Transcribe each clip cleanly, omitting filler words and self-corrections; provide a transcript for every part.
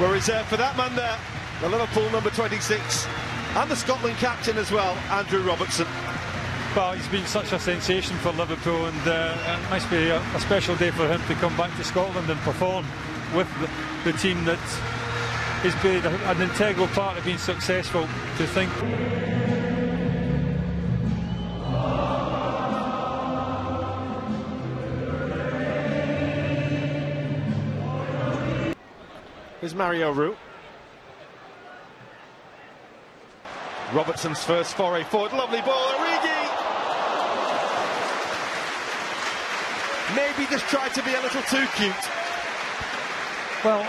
We're reserved for that man there, the Liverpool number 26, and the Scotland captain as well, Andrew Robertson. Well, he's been such a sensation for Liverpool, and it must be a special day for him to come back to Scotland and perform with the team that has played an integral part of being successful. To think. Here's Mario Roux. Robertson's first foray forward, lovely ball, Origi! Maybe just tried to be a little too cute. Well,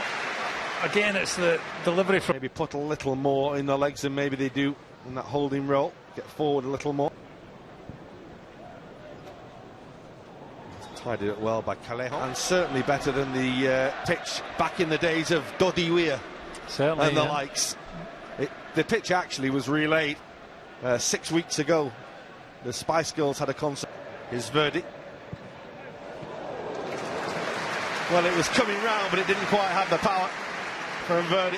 again, it's the delivery from... Maybe put a little more in the legs than maybe they do in that holding role. Get forward a little more. Tidied it well by Callejon. And certainly better than the pitch back in the days of Dodi Weir. Certainly, and the likes. The pitch actually was relayed 6 weeks ago. The Spice Girls had a concert. His verdict. Well, it was coming round, but it didn't quite have the power for Verdi.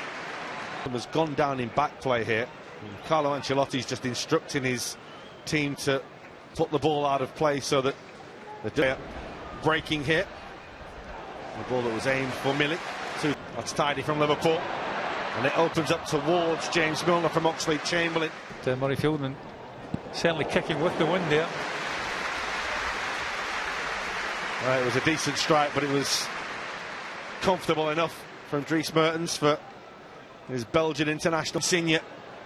Has gone down in back play here. And Carlo Ancelotti's just instructing his team to put the ball out of play so that the breaking here. The ball that was aimed for Milik. That's tidy from Liverpool. And it opens up towards James Milner from Oxlade-Chamberlain. Murray Fieldman certainly kicking with the wind there. It was a decent strike, but it was comfortable enough from Dries Mertens for his Belgian international senior.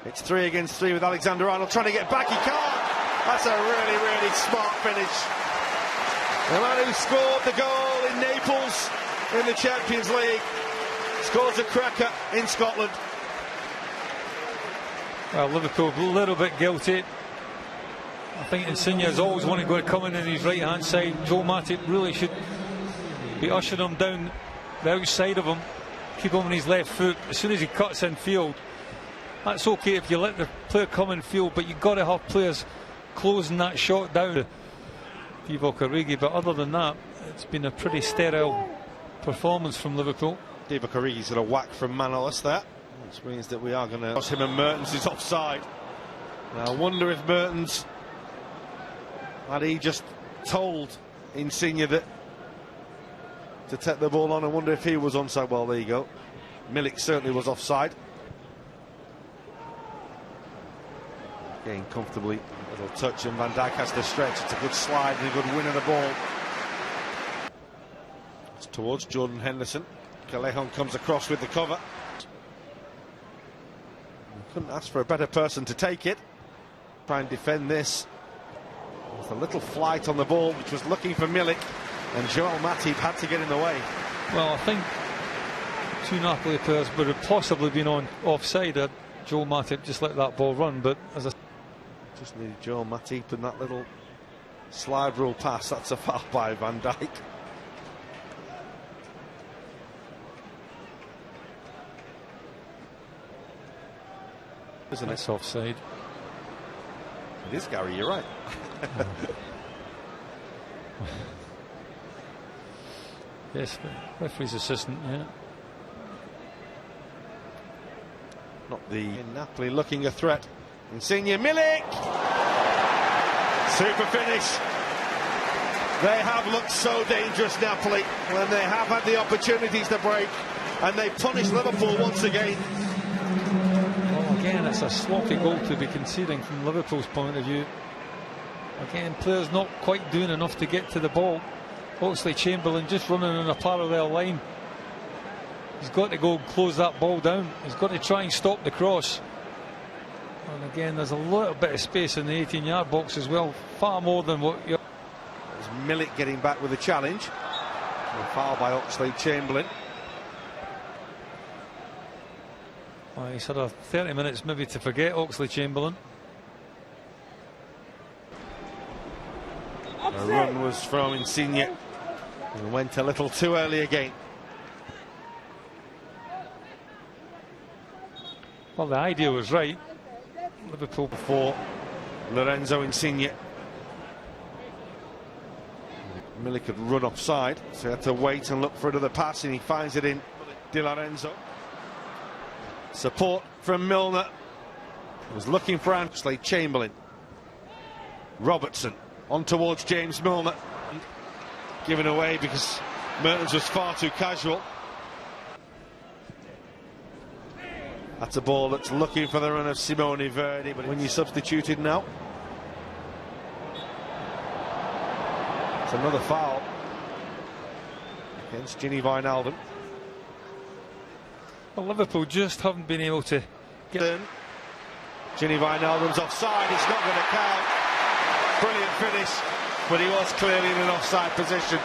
It's 3 against 3 with Alexander-Arnold trying to get back. He can't. That's a really, really smart finish. The man who scored the goal in Naples in the Champions League scores a cracker in Scotland. Well, Liverpool a little bit guilty. I think Insigne's always wanted to come in on his right hand side. Joe Matip really should be ushering him down the outside of him, keep him on his left foot. As soon as he cuts in field, that's okay if you let the player come in field, but you've got to have players closing that shot down. Divock Origi, but other than that, it's been a pretty sterile performance from Liverpool. Divock Origi's got a whack from Manolas there, which means that we are going to cross him, and Mertens is offside. Now, I wonder if Mertens had he just told Insigne that to take the ball on. I wonder if he was onside. Well, there you go. Milik certainly was offside. Getting comfortably, little touch, and Van Dijk has to stretch. It's a good slide and a good win of the ball. It's towards Jordan Henderson. Callejon comes across with the cover. Couldn't ask for a better person to take it. Try and defend this. With a little flight on the ball, which was looking for Milik, and Joel Matip had to get in the way. Well, I think 2 Napoli players would have possibly been on offside had Joel Matip just let that ball run, but as I just needed Joel Matip and that little slide rule pass. That's a foul by Van Dijk. Isn't it offside? It is, Gary, you're right. Yes, the referee's assistant, yeah. Not the Napoli looking a threat. Insigne, Milik! Super finish. They have looked so dangerous, Napoli, when they have had the opportunities to break, and they punish Liverpool once again. Well, again, it's a sloppy goal to be conceding from Liverpool's point of view. Again, players not quite doing enough to get to the ball. Oxlade-Chamberlain just running on a parallel line. He's got to go and close that ball down. He's got to try and stop the cross. And again, there's a little bit of space in the 18-yard box as well. Far more than what you're... There's Milik getting back with a challenge. A foul by Oxlade-Chamberlain. Well, he's had 30 minutes maybe to forget, Oxlade-Chamberlain. The run was from Insigne and went a little too early again. Well, the idea was right. Liverpool before Lorenzo Insigne. Milik had run offside, so he had to wait and look for another pass, and he finds it in Di Lorenzo. Support from Milner. Was looking for Oxlade-Chamberlain. Robertson on towards James Milner. Given away because Mertens was far too casual. That's a ball that's looking for the run of Simone Verdi, but when you substituted now, it's another foul against Gini Wijnaldum. Well, Liverpool just haven't been able to get in. Gini Wijnaldum's offside, it's not going to count. Brilliant finish, but he was clearly in an offside position.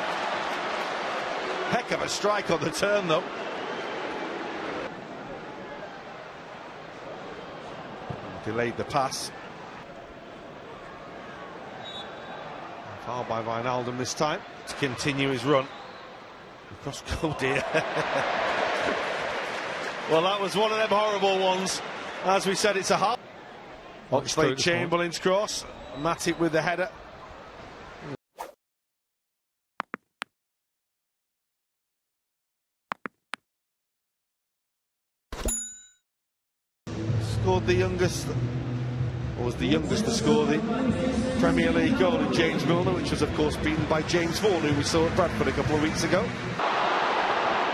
Heck of a strike on the turn though. Delayed the pass. Foul by Wijnaldum this time to continue his run. Across goal, dear. Well, that was one of them horrible ones. As we said, it's a half. Oxlade-Chamberlain's cross. Matip with the header. Scored the youngest, or was the youngest to score the Premier League goal in James Milner, which was of course beaten by James Vaughan, who we saw at Bradford a couple of weeks ago.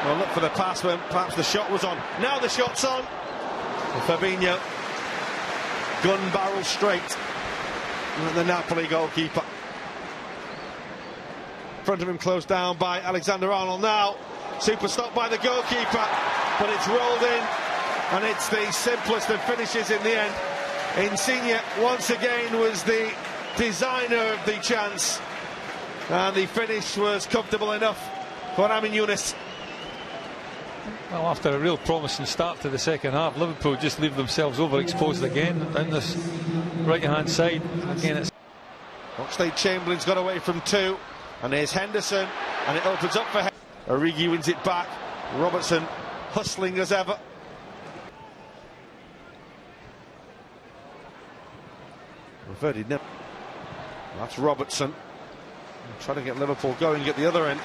Well, look for the pass when perhaps the shot was on. Now the shot's on. Fabinho, gun barrel straight at the Napoli goalkeeper. In front of him closed down by Alexander-Arnold now. Super stop by the goalkeeper, but it's rolled in. And it's the simplest of finishes in the end. Insigne once again was the designer of the chance, and the finish was comfortable enough for Amin Younes. Well, after a real promising start to the second half, Liverpool just leave themselves overexposed again down this right-hand side. Again, it's Oxlade-Chamberlain's got away from two, and there's Henderson, and it opens up for Origi wins it back. Robertson hustling as ever. Verdi, no. That's Robertson trying to get Liverpool going at the other end.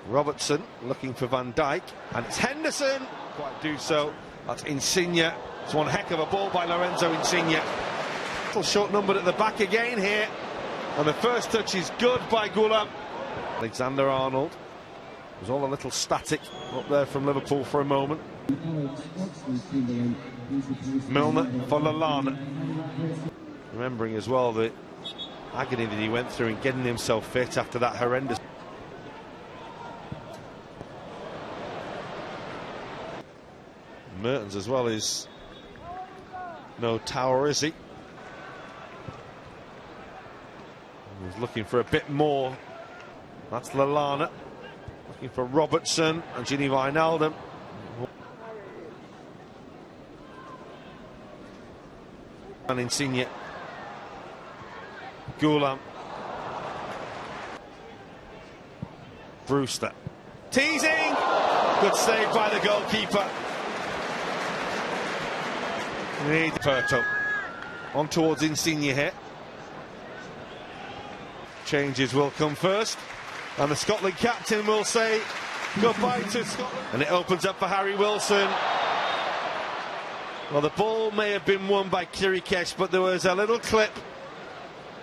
Robertson looking for Van Dijk, and it's Henderson. Quite do so. That's Insigne. It's one heck of a ball by Lorenzo Insigne. Little short numbered at the back again here, and the first touch is good by Goulam. Alexander-Arnold was all a little static up there from Liverpool for a moment. Milner for Lallana. Remembering as well the agony that he went through in getting himself fit after that horrendous. Mertens as well is no tower, is he? He's looking for a bit more. That's Lallana looking for Robertson and Gini Wijnaldum. And Insigne. Goulam. Brewster. Teasing! Good save by the goalkeeper. Perto. On towards Insigne here. Changes will come first. And the Scotland captain will say goodbye to Scotland. And it opens up for Harry Wilson. Well, the ball may have been won by Kirikesh, but there was a little clip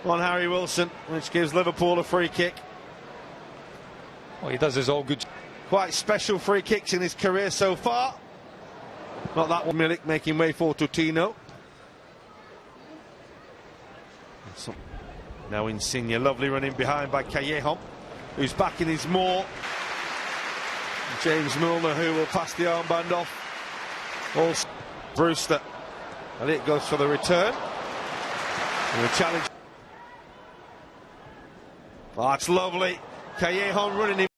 on Harry Wilson, which gives Liverpool a free kick. Well, he does his all good. Quite special free kicks in his career so far. Not that one. Milik making way for Tutino. Now Insigne, lovely running behind by Callejon, who's back in his maw. James Milner, who will pass the armband off. Also Brewster, and it goes for the return. And the challenge. Oh, it's lovely. Callejon running in.